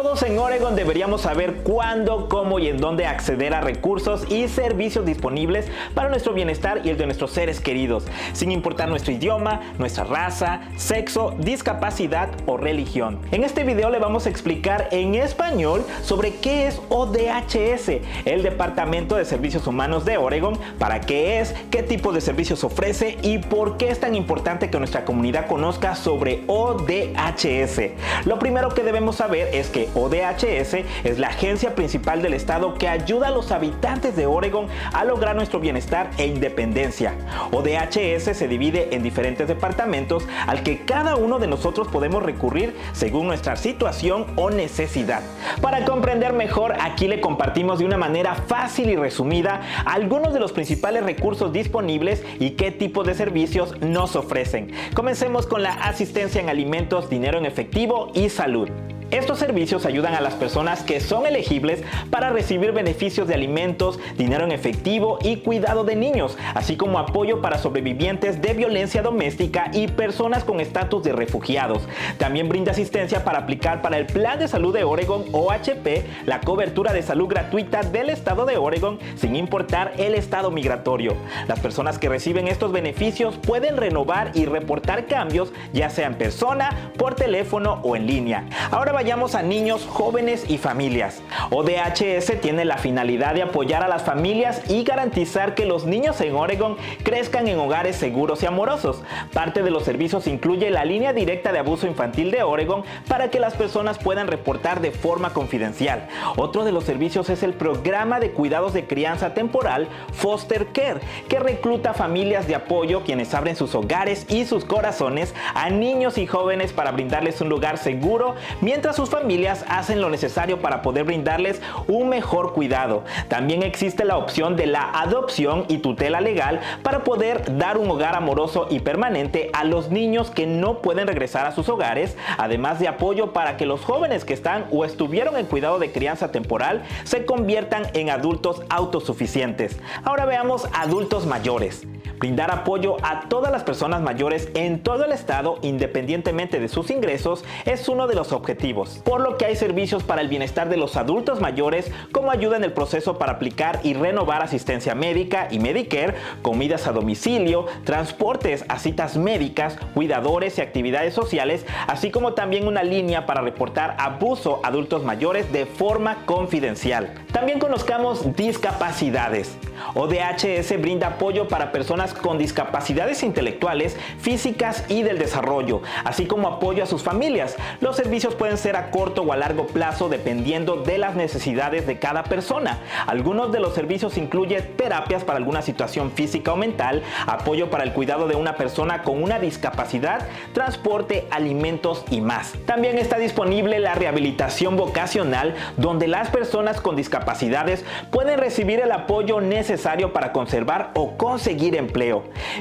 Todos en Oregon deberíamos saber cuándo, cómo y en dónde acceder a recursos y servicios disponibles para nuestro bienestar y el de nuestros seres queridos, sin importar nuestro idioma, nuestra raza, sexo, discapacidad o religión. En este video le vamos a explicar en español sobre qué es ODHS, el Departamento de Servicios Humanos de Oregon, para qué es, qué tipo de servicios ofrece y por qué es tan importante que nuestra comunidad conozca sobre ODHS. Lo primero que debemos saber es que ODHS es la agencia principal del estado que ayuda a los habitantes de Oregon a lograr nuestro bienestar e independencia. ODHS se divide en diferentes departamentos al que cada uno de nosotros podemos recurrir según nuestra situación o necesidad. Para comprender mejor, aquí le compartimos de una manera fácil y resumida algunos de los principales recursos disponibles y qué tipo de servicios nos ofrecen. Comencemos con la asistencia en alimentos, dinero en efectivo y salud. Estos servicios ayudan a las personas que son elegibles para recibir beneficios de alimentos, dinero en efectivo y cuidado de niños, así como apoyo para sobrevivientes de violencia doméstica y personas con estatus de refugiados. También brinda asistencia para aplicar para el Plan de Salud de Oregon, OHP, la cobertura de salud gratuita del estado de Oregon, sin importar el estado migratorio. Las personas que reciben estos beneficios pueden renovar y reportar cambios, ya sea en persona, por teléfono o en línea. Ahora vayamos a niños, jóvenes y familias. ODHS tiene la finalidad de apoyar a las familias y garantizar que los niños en Oregon crezcan en hogares seguros y amorosos. Parte de los servicios incluye la línea directa de abuso infantil de Oregon para que las personas puedan reportar de forma confidencial. Otro de los servicios es el programa de cuidados de crianza temporal Foster Care, que recluta familias de apoyo quienes abren sus hogares y sus corazones a niños y jóvenes para brindarles un lugar seguro mientras sus familias hacen lo necesario para poder brindarles un mejor cuidado. También existe la opción de la adopción y tutela legal para poder dar un hogar amoroso y permanente a los niños que no pueden regresar a sus hogares, además de apoyo para que los jóvenes que están o estuvieron en cuidado de crianza temporal se conviertan en adultos autosuficientes. Ahora veamos adultos mayores. Brindar apoyo a todas las personas mayores en todo el estado, independientemente de sus ingresos, es uno de los objetivos, por lo que hay servicios para el bienestar de los adultos mayores, como ayuda en el proceso para aplicar y renovar asistencia médica y Medicare, comidas a domicilio, transportes a citas médicas, cuidadores y actividades sociales, así como también una línea para reportar abuso a adultos mayores de forma confidencial. También conozcamos discapacidades. ODHS brinda apoyo para personas con discapacidades intelectuales, físicas y del desarrollo, así como apoyo a sus familias. Los servicios pueden ser a corto o a largo plazo dependiendo de las necesidades de cada persona. Algunos de los servicios incluyen terapias para alguna situación física o mental, apoyo para el cuidado de una persona con una discapacidad, transporte, alimentos y más. También está disponible la rehabilitación vocacional, donde las personas con discapacidades pueden recibir el apoyo necesario para conservar o conseguir empleo.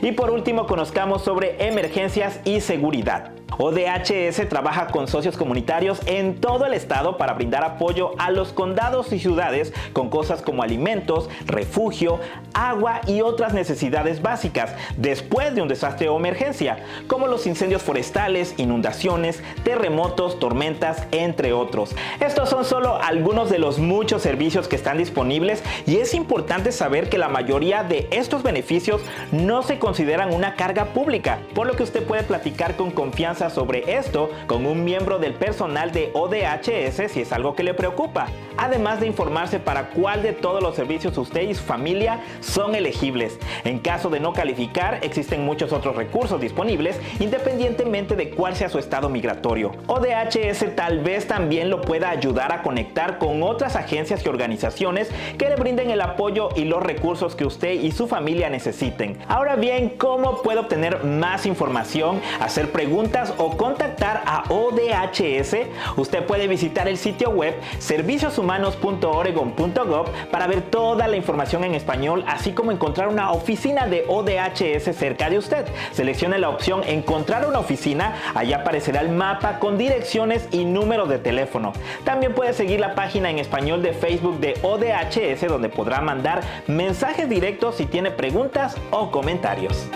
Y por último, conozcamos sobre emergencias y seguridad. ODHS trabaja con socios comunitarios en todo el estado para brindar apoyo a los condados y ciudades con cosas como alimentos, refugio, agua y otras necesidades básicas después de un desastre o emergencia, como los incendios forestales, inundaciones, terremotos, tormentas, entre otros. Estos son solo algunos de los muchos servicios que están disponibles y es importante saber que la mayoría de estos beneficios no se consideran una carga pública, por lo que usted puede platicar con confianza sobre esto con un miembro del personal de ODHS si es algo que le preocupa, además de informarse para cuál de todos los servicios usted y su familia son elegibles. En caso de no calificar, existen muchos otros recursos disponibles independientemente de cuál sea su estado migratorio. ODHS tal vez también lo pueda ayudar a conectar con otras agencias y organizaciones que le brinden el apoyo y los recursos que usted y su familia necesiten. Ahora bien, ¿cómo puede obtener más información, hacer preguntas o contactar a ODHS? Usted puede visitar el sitio web servicioshumanos.oregon.gov para ver toda la información en español, así como encontrar una oficina de ODHS cerca de usted. Seleccione la opción Encontrar una oficina, allá aparecerá el mapa con direcciones y números de teléfono. También puede seguir la página en español de Facebook de ODHS, donde podrá mandar mensajes directos si tiene preguntas o comentarios.